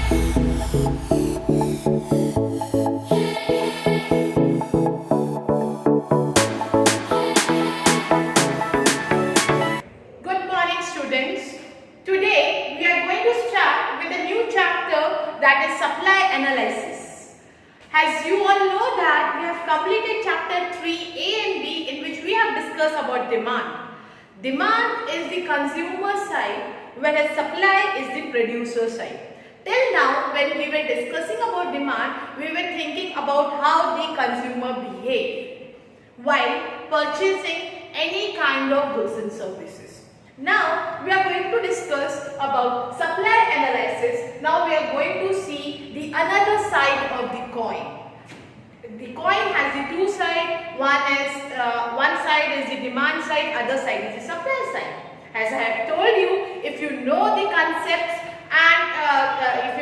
Good morning, students. Today we are going to start with a new chapter, that is supply analysis. As you all know that we have completed chapter 3A and B, in which we have discussed about demand. Demand is the consumer side, whereas supply is the producer side. Till now, when we were discussing about demand, we were thinking about how the consumer behave while purchasing any kind of goods and services. Now we are going to discuss about supply analysis. Now we are going to see the another side of the coin. The coin has the two sides. One side is the demand side, other side is the supply side. As I have told you, if you know the concepts and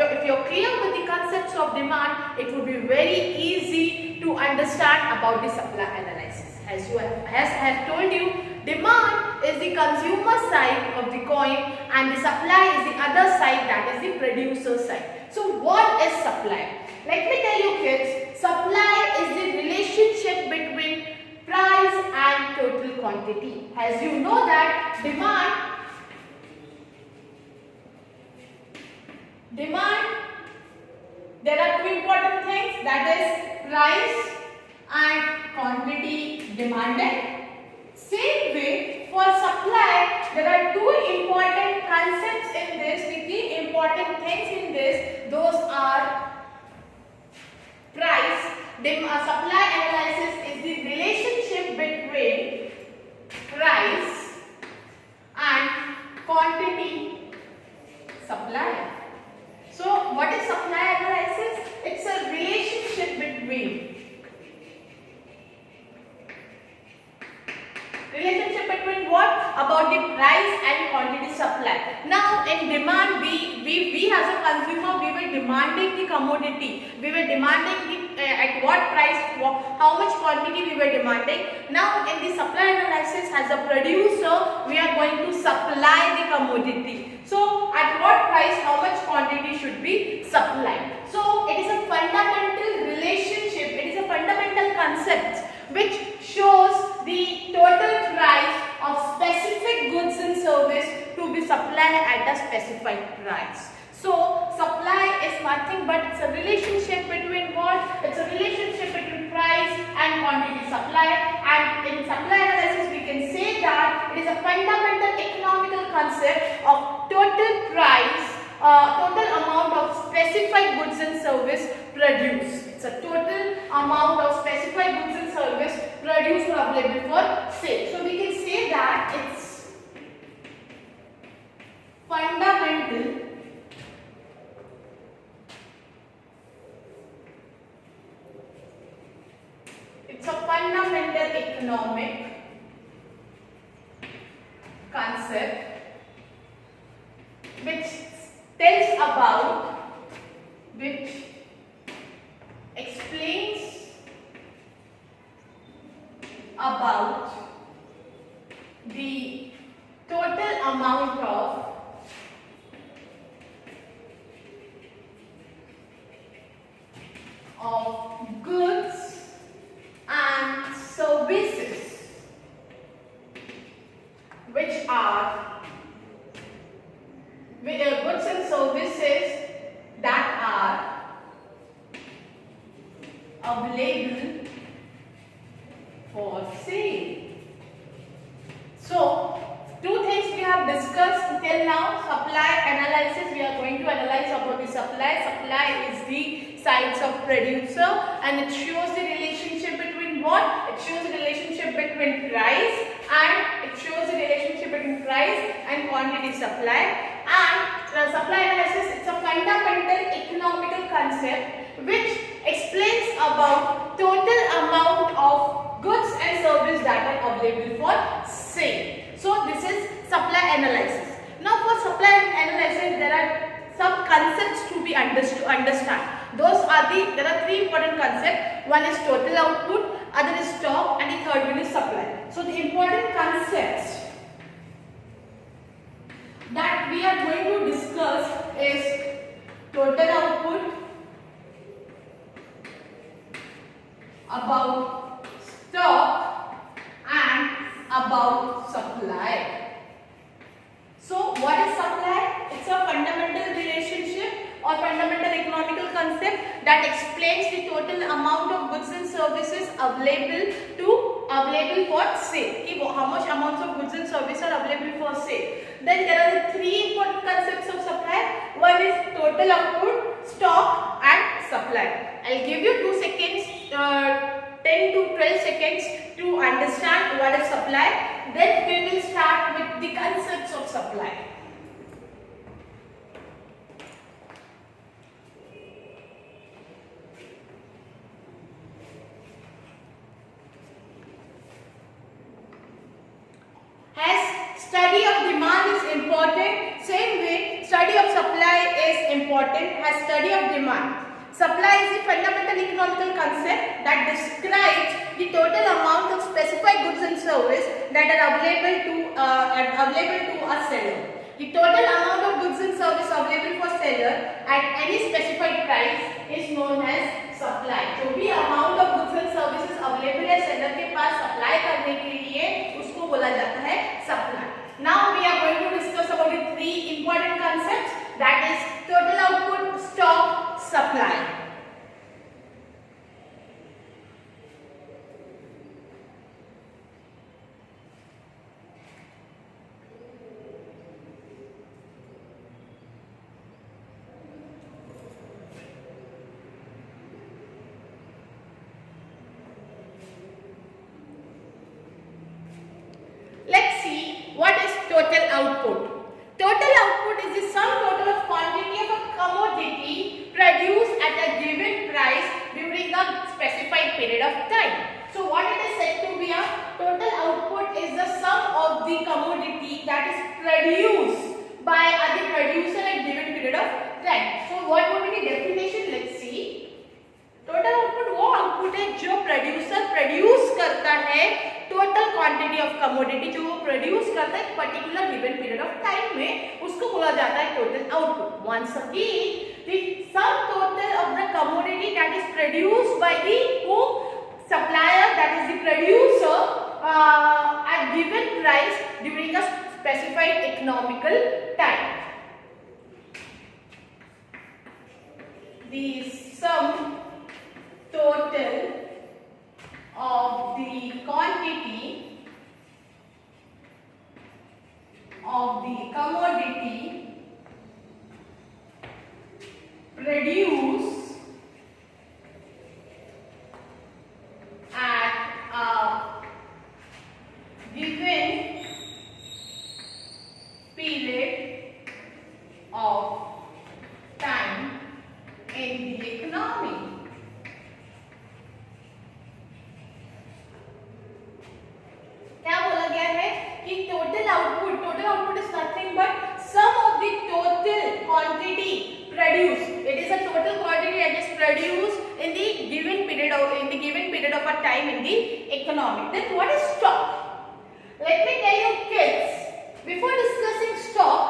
if you're clear with the concepts of demand, it would be very easy to understand about the supply analysis. As I have told you, demand is the consumer side of the coin and the supply is the other side, that is the producer side. So what is supply? Let me tell you kids, supply is the relationship between price and total quantity. As you know that demand, there are two important things, that is price and quantity demanded. Same way, for supply, there are two important concepts in this, the three important things in this, those are price. Supply analysis is the relationship between price and quantity supply. So, what is supply analysis? It's a relationship between what? About the price and quantity supply. Now in demand, we as a consumer, we were demanding the commodity. We were demanding the at what price, how much quantity we were demanding. Now in the supply analysis, as a producer, we are going to supply the commodity. So at what price, how much quantity should be supplied. So it is a fundamental relationship, it is a fundamental concept which shows the total price of specific goods and service to be supplied at a specified price. So supply is nothing but it's a relationship between what? It's a relationship between price and quantity supply, and in supply analysis we can say that it is a fundamental economical concept of total price, total amount of specified goods and service produced. It's a total amount of specified goods and service produced or available for sale. So we can say that it's fundamental economic concept which tells about, which explains about the total amount of goods and services which are goods and services that are available for sale. So two things we have discussed till now. Supply analysis, we are going to analyze about the supply. Supply is the sides of producer and it shows the relationship between what? It shows the relationship between price and quantity supply. And the supply analysis, it's a fundamental economical concept which explains about total amount of goods and services that are available for sale. So this is supply analysis. Now for supply analysis, there are some concepts to be understand. There are three important concepts. One is total output, other is stock, and the third one is supply. So the important concepts that we are going to discuss is total output, about stock, and about supply. So what is supply? It's a fundamental relationship or fundamental economical concept that explains the total amount of goods and services available for sale. How much amounts of goods and services are available for sale. Then there are the three important concepts of supply. One is total output, stock, and supply. I'll give you 2 seconds, 10 to 12 seconds to understand what is supply. Then we will start with the concepts of supply. Study of demand is important, same way study of supply is important as study of demand. Supply is a fundamental economical concept that describes the total amount of specified goods and service that are available to a seller. The total amount of goods and service available for seller at any specified price is known as supply. जो भी amount of goods and services available है seller के पास supply करने के लिए उसको बोला जाता है supply. Now we are going to discuss about the three important concepts, that is total output, stock, supply. Let's see what is total output. Total output is the sum total of quantity of a commodity produced at a given price during a specified period of time. So what it is said to be, a total output is the sum of the commodity that is produced by the producer at given period of time. So what would be the definition? Let's see. Total output वो output है जो producer produce करता है total quantity of commodity, जो वो produce करता है particular given period of time में, उसको बोला जाता है total output. Once again the sum total of the commodity that is produced by the supplier, that is the producer, at given price during a specified economical time. The sum total of the quantity of the commodity produced at a given period of time in the economy. क्या बोला गया है कि total output is nothing but sum of the total quantity produced. It is a total quantity that is produced in the given period of a time in the economy. Then what is stock? Let me tell you kids, before discussing stock,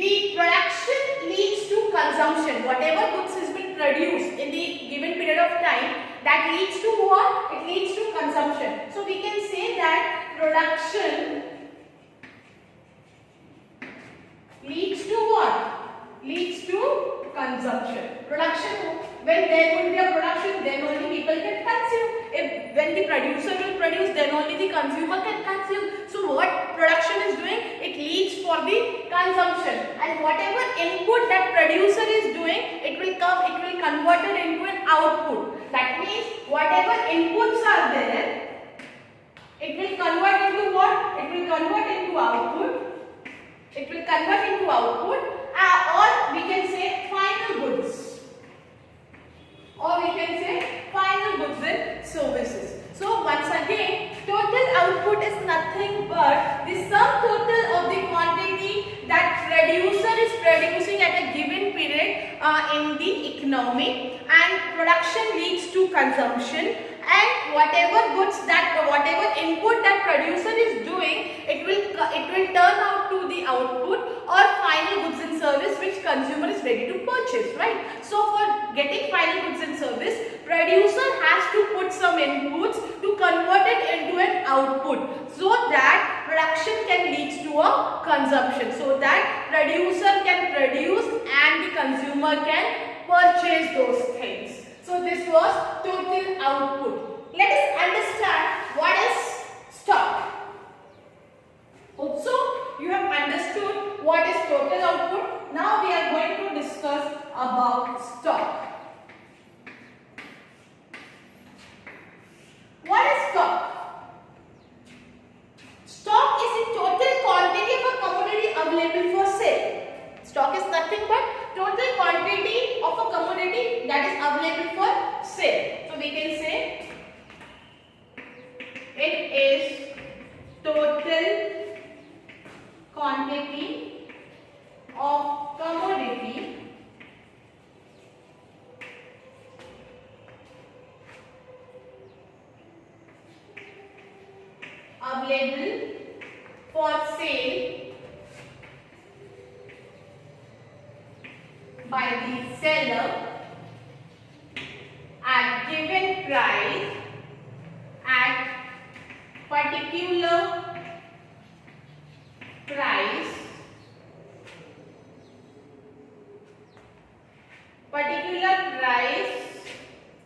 the production leads to consumption. Whatever goods has been produced in the given period of time, that leads to what? It leads to consumption. So we can say that production leads to what? Leads to consumption. Production, when there will be a production, then only people can consume. When the producer will produce, then only the consumer can consume. So what production is doing? It leads for the consumption. And whatever input that producer is doing, it will convert it into an output. That means whatever inputs are there, it will convert into what? It will convert into output. It will convert into output, or we can say final goods, or we can say final goods and services. So once again, total output is nothing but the sum total of the quantity that producer is producing at a given period in the economy, and production leads to consumption, and whatever input that producer is doing, it will turn out to the output or final goods and service which consumer is ready to purchase, right? So for getting final goods and service, producer has to put some inputs to convert it into an output so that production can lead to a consumption, so that producer can produce and the consumer can purchase those things. So this was total output. Let us understand what is stock. Hope so you have understood what is total output. Now we are going to discuss about stock. What is stock? Stock is the total quantity of a commodity available for sale. Stock is nothing but total quantity of a commodity that is available for sale. So we can say it is total quantity of commodity available for sale by the seller at given price at particular price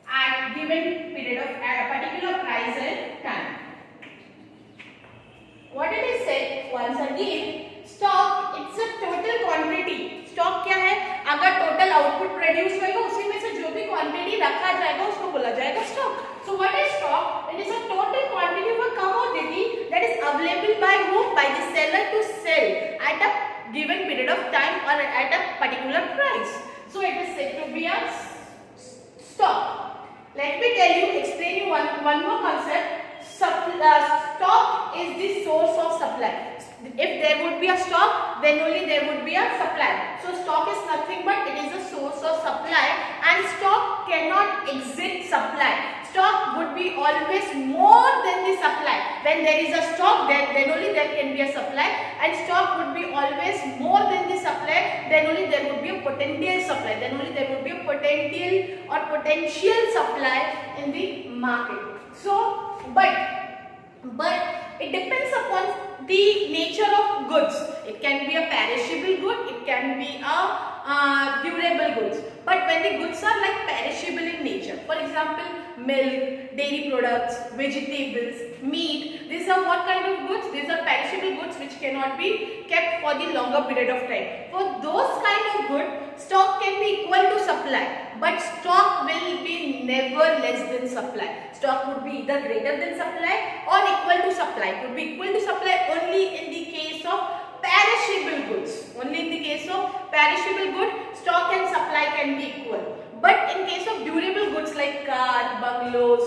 at given period of particular price and time. What did I say? Once again, stock it's a total quantity. Stock क्या है? अगर total output produce होगा उसी में से जो भी quantity रखा जाएगा उसको बोला जाएगा stock. So what is stock? It is a total quantity of a commodity that is available by whom? By the seller to sell at a given period of time or at a particular price. So it is said to be a stock. Let me tell you, explain you one more concept. Stock is the source of supply. If there would be a stock, then only there would be a supply. So stock is nothing but it is a source of supply, and stock cannot exit supply. Stock would be always more than the supply. When there is a stock, then only there can be a supply, and stock would be always more than the supply. Then only there would be a potential supply. Then only there would be a potential supply in the market. So, but it depends upon the nature of goods. It can be a perishable good, it can be a durable goods. But when the goods are like perishable in nature, for example, milk, dairy products, vegetables, meat, these are what kind of goods? These are perishable goods which cannot be kept for the longer period of time. For those kind of goods, stock can be equal to supply, but stock will be never less than supply. Stock would be either greater than supply or equal to supply. It would be equal to supply only in the case of perishable goods. Only in the case of perishable good, stock and supply can be equal. But in case of durable goods like car, bungalows,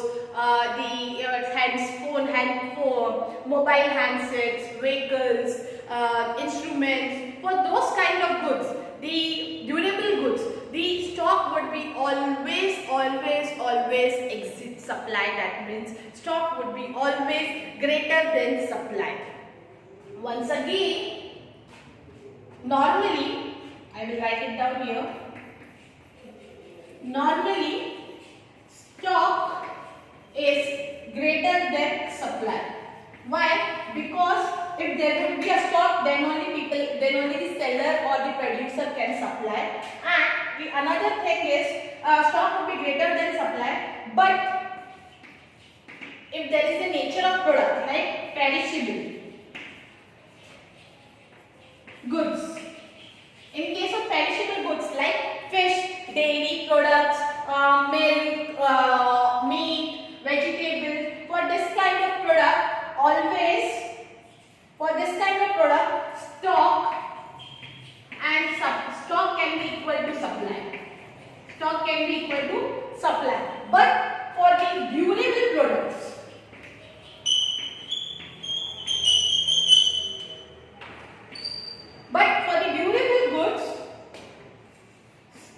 hand phone, mobile handsets, vehicles, instruments, for those kind of goods, the durable goods, the stock would be always exit supply. That means stock would be always greater than supply. Once again, normally, I will write it down here. Normally, stock is greater than supply. Why? Because if there would be a stock, then only the seller or the producer can supply. And the another thing is stock would be greater than supply. But if there is a nature of product like perishable goods, in case of perishable goods like fish, dairy products, milk, meat, vegetables, for this kind of product, stock can be equal to supply. Stock can be equal to supply. But for the durable products,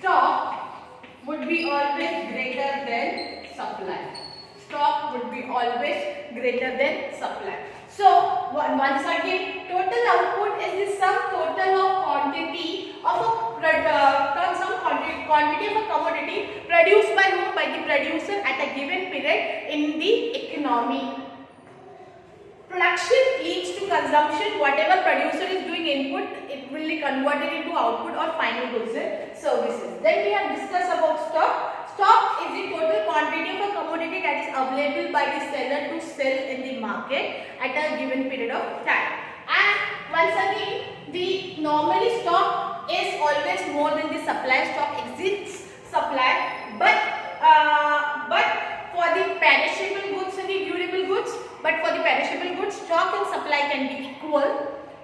stock would be always greater than supply. Stock would be always greater than supply. So once again, total output quantity of a commodity produced by whom? By the producer at a given period in the economy. Production leads to consumption. Whatever producer is doing input, it will be converted into output or final goods and services. Then we have discussed about stock. Stock is the total quantity of a commodity that is available by the seller to sell in the market at a given period of time. And once again, normally stock is always more than the supply. Stock exceeds supply, but for the perishable goods and the durable goods, but for the perishable goods, stock and supply can be equal.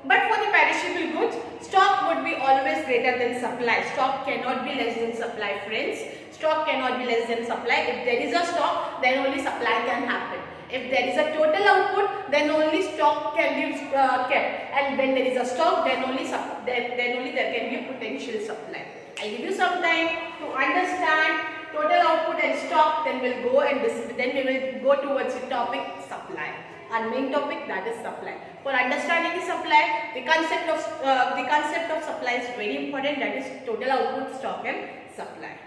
But for the perishable goods, stock would be always greater than supply. Stock cannot be less than supply, friends. Stock cannot be less than supply. If there is a stock, then only supply can happen. If there is a total output, then only stock can be kept. And when there is a stock, then only there can be a potential supply. I will give you some time to understand total output and stock. Then we will go towards the topic supply. Our main topic, that is supply. For understanding the supply, the concept of supply is very important. That is total output, stock, and supply.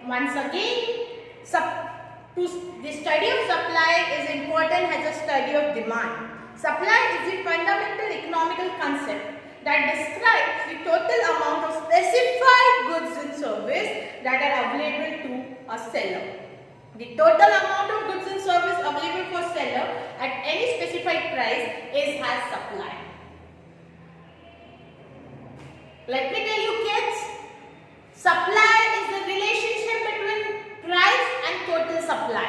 Once again, the study of supply is important as a study of demand. Supply is the fundamental economical concept that describes the total amount of specified goods and service that are available to a seller. The total amount of goods and service available for seller at any specified price is as supply. Let me tell you kids, supply is the relationship between price and total supply.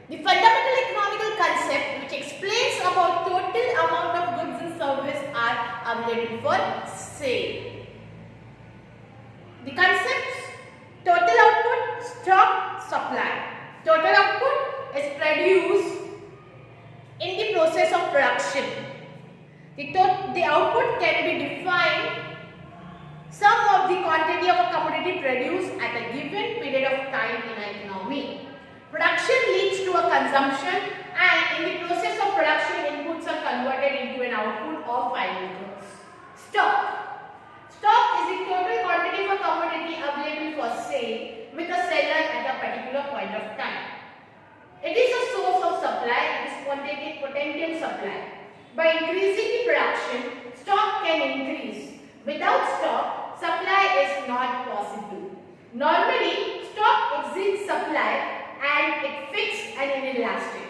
The fundamental economical concept which explains about total amount of goods and service are available for sale. The concepts: total output, stock, supply. Total output is produced in the process of production. The output can be defined sum of the quantity of a commodity produced at a given period of time in an economy. Production leads to a consumption, and in the process of production, inputs are converted into an output or final goods. Stock. Stock is the total quantity of a commodity available for sale with a seller at a particular point of time. It is a source of supply. It is potential supply. By increasing the production, stock can increase. Without stock, supply is not possible. Normally, stock exceeds supply and it fixed and inelastic.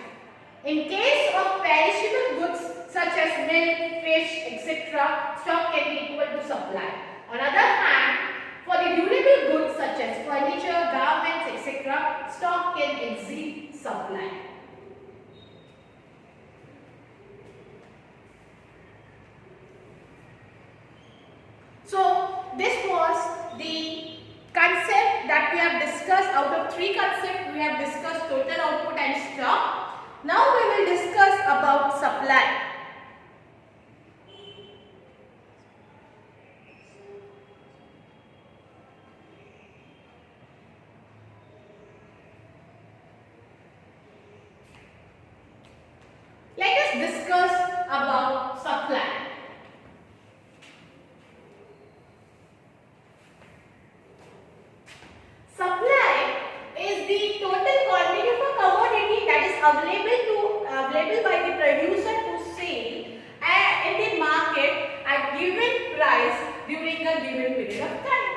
In case of perishable goods such as milk, fish, etc., stock can be equal to supply. On the other hand, for the durable goods such as furniture, garments, etc., stock can exceed supply. So, this was the concept that we have discussed. Out of 3 concepts, we have discussed total output and stock. Now we will discuss about supply. Let us discuss about supply. Supply is the total quantity of a commodity that is available by the producer to sell in the market at given price during a given period of time.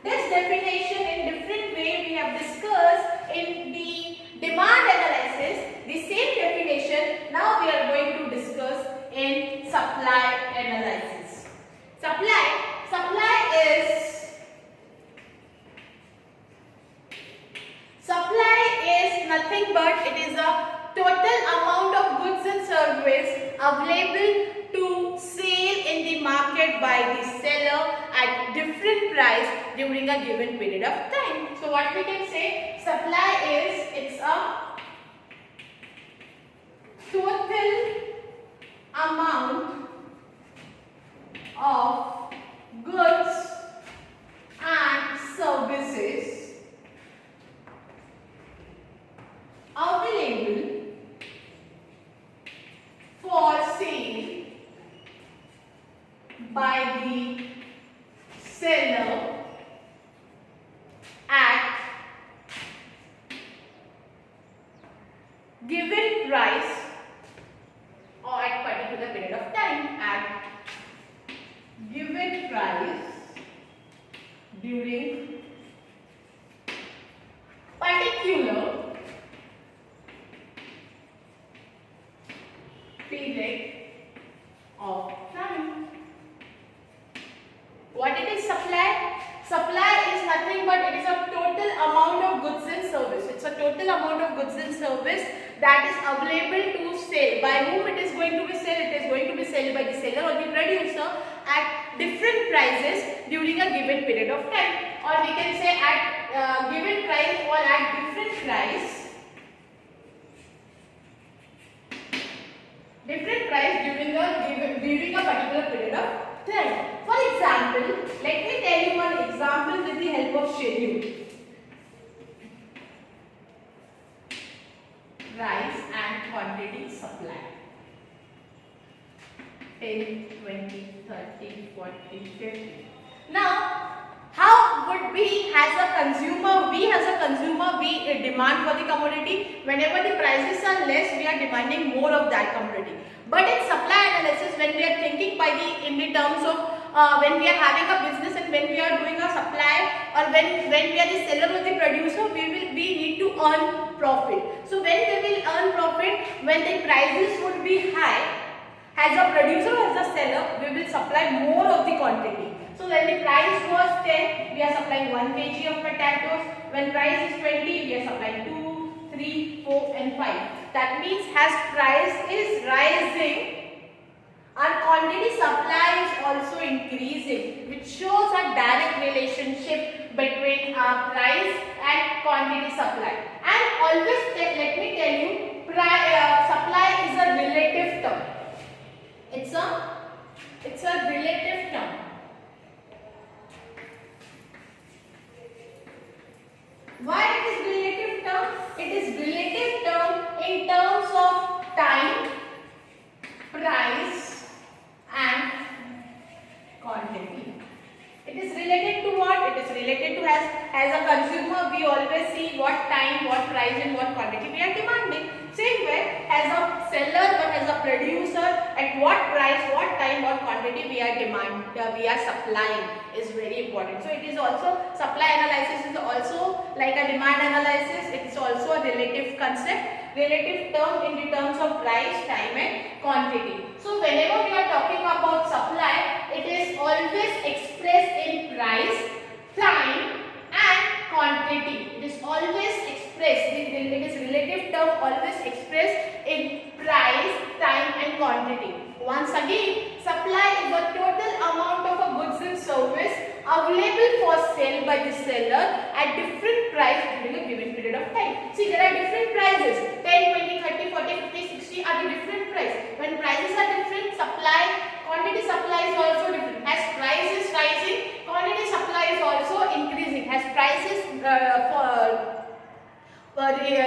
This definition in different way we have discussed in the demand analysis, the same definition now we are going to discuss in supply analysis. Supply is nothing but it is a total amount of goods and service available to sale in the market by the seller at different price during a given period of time. So what we can say, supply is, it's a total amount of goods and services available for sale by the seller at given price or at particular period of time, at given price during particular period of time. What it is supply? Supply is nothing but it is a total amount of goods and service. It's a total amount of goods and service that is available to sell. By whom it is going to be sold? It is going to be sold by the seller or the producer at different prices during a given period of time, or we can say at given price or at different price. During a particular period of time. For example, let me tell you one example with the help of schedule. Price and quantity supply. 10, 20, 30, 40, 50. Now, how would we as a consumer, we demand for the commodity? Whenever the prices are less, we are demanding more of that commodity. But in supply analysis, when we are thinking in the terms of when we are having a business and when we are doing a supply, or when we are the seller or the producer, we need to earn profit. So when we will earn profit, when the prices would be high, as a producer or as a seller, we will supply more of the quantity. So when the price was 10, we are supplying 1 kg of potatoes. When price is 20, we are supplying 2, 3, 4 and 5. That means as price is rising, our quantity supply is also increasing, which shows a direct relationship between our price and quantity supply. And always let me tell you, supply is a relative term. It's a relative term. Why it is relative term? It is relative term in terms of time, price and quantity. It is related to what? It is related to as a consumer, we always see what time, what price and what quantity we are demanding. Same way, as a seller or as a producer, at what price, what time, what quantity we are supplying is very important. So it is also, supply analysis is also like a demand analysis. It is also a relative concept, relative term in the terms of price, time and quantity. So whenever we are talking about supply, it is always expressed in price, time and quantity. It is always expressed, it is relative term always expressed in price, time and quantity. Once again, supply is the total amount of a goods and service available for sale by the seller at different price during a given period of time. See, there are different prices. 10, 20, 30, 40, 50, 60 are the different price. When prices are different, quantity supply is also different. As price is rising, quantity supply is also increasing. As prices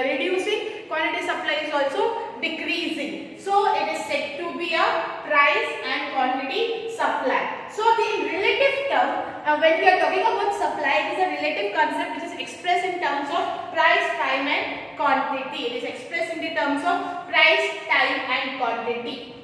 reducing, quantity supply is also decreasing. So it is said to be a price and quantity supply. So the relative term, when we are talking about supply, it is a relative concept which is expressed in terms of price, time and quantity. It is expressed in the terms of price, time and quantity.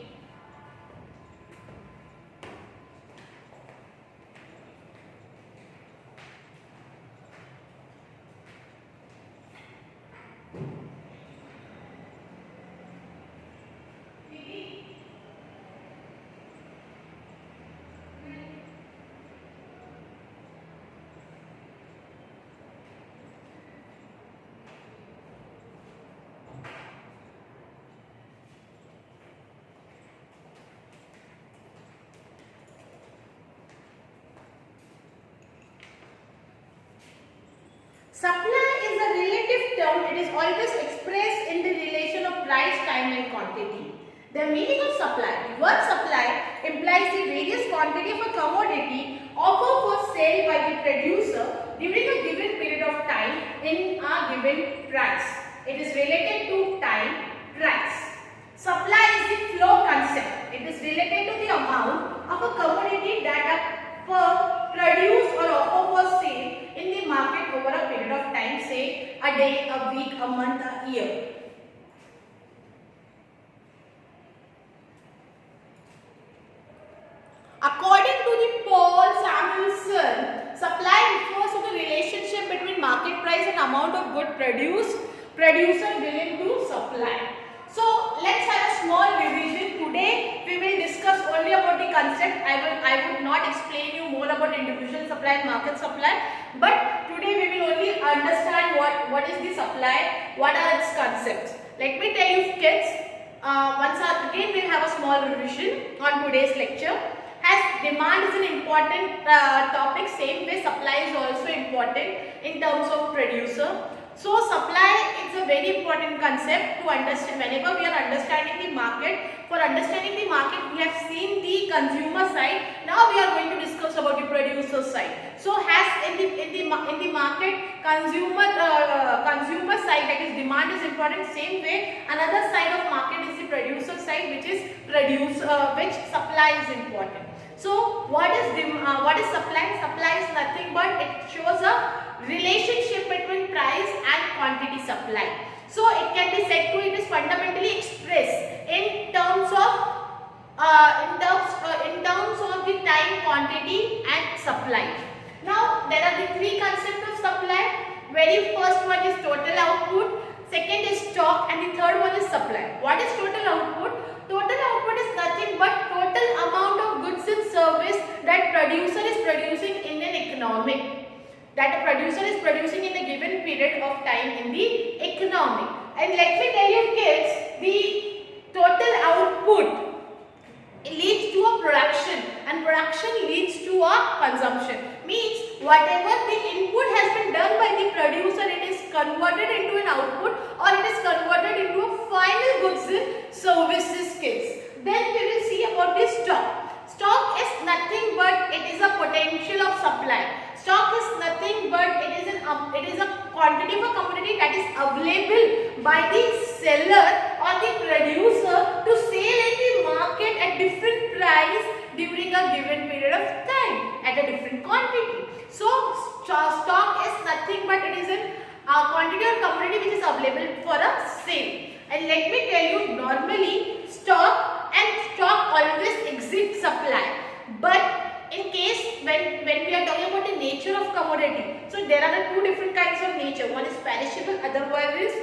Supply is a relative term. It is always expressed in the relation of price, time and quantity. The meaning of supply. The word supply implies the various quantity of a commodity offered for sale by the producer during a given period of time in a given price. It is related to time, price. Supply is the flow concept. It is related to the amount of a commodity that a firm produce or offer for sale in the market over a period of time, say a day, a week, a month, a year. According to the Paul Samuelson, supply refers to the relationship between market price and amount of good producer willing to supply. So let's have a small revision. Today we will discuss only about the concept. I would not explain you more about individual supply and market supply. But today we will only understand what is the supply, what are its concepts. Let me tell you kids, again we will have a small revision on today's lecture. As demand is an important topic, same way supply is also important in terms of producer. So supply is a very important concept to understand. Whenever we are understanding the market, for understanding the market we have seen the consumer side. Now we are going to discuss about the producer side. So as in the market, consumer side, that is demand is important. Same way another side of market is the producer side, which is which supply is important. So what is supply? Supply is nothing but it shows a relationship between price and quantity supply. So it can be said to it is fundamentally expressed in terms of the time, quantity and supply. Now there are the three concepts of supply. Very first one is total output, second is stock and the third one is supply. What is total output? Total output is nothing but total amount of goods and service that producer is producing in an economic. That a producer is producing in a given period of time in the economic. And let me tell you kids, the total output leads to a production and production leads to a consumption. Means whatever the input has been done by the producer, it is converted into an output or it is converted into a final goods and services kids. Then we will see about the stock. Stock is nothing but it is a potential of supply. Stock is nothing but it is a quantity of a commodity that is available by the seller or the producer to sell in the market at different price during a given period of time at a different quantity. So stock is nothing but it is a quantity or commodity which is available for a sale. And let me tell you, normally stock always exceeds supply. But in case when we are talking about the nature of commodity, so there are two different kinds of nature. One is perishable, otherwise is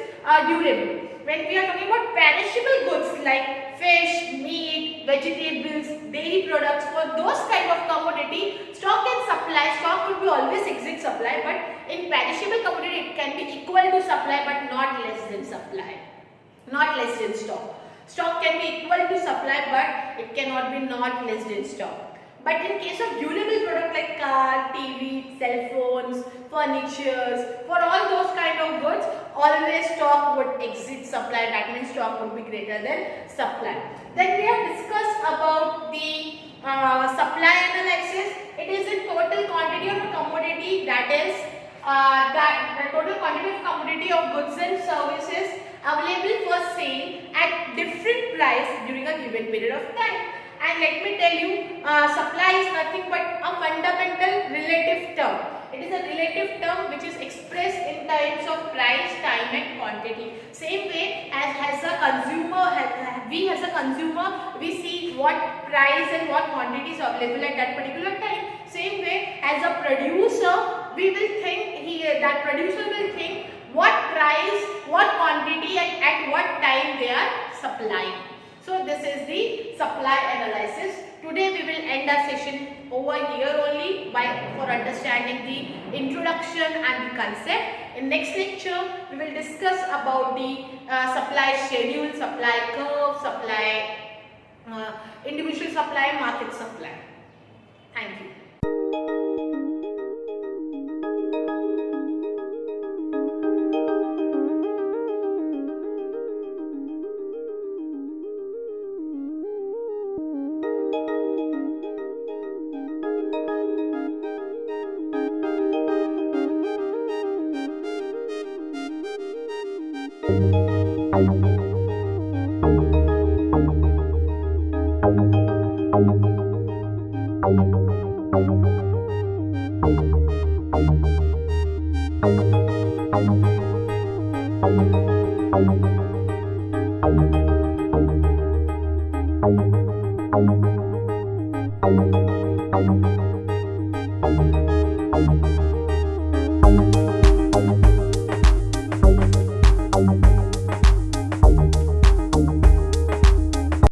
durable. When we are talking about perishable goods like fish, meat, vegetables, dairy products, for those kind of commodity, stock and supply, stock would be always exceed supply, but in perishable commodity it can be equal to supply but not less than supply, not less than stock. Stock can be equal to supply but it cannot be not less than stock. But in case of durable product like car, TV, cell phones, furnitures, for all those kind of goods, always stock would exceed supply. That means stock would be greater than supply. Then we have discussed about the supply analysis. It is a total quantity of a commodity, that is the total quantity of commodity of goods and services available for sale at different price during a given period of time. And let me tell you, supply is nothing but a fundamental relative term. It is a relative term which is expressed in terms of price, time and quantity. Same way as a consumer, we see what price and what quantity is available at that particular time. Same way as a producer, we will think that producer will think what price, what quantity and at what time they are supplying. So this is the supply analysis. Today we will end our session over here only for understanding the introduction and the concept. In next lecture we will discuss about the supply schedule, supply curve, supply individual supply, market supply. Thank you.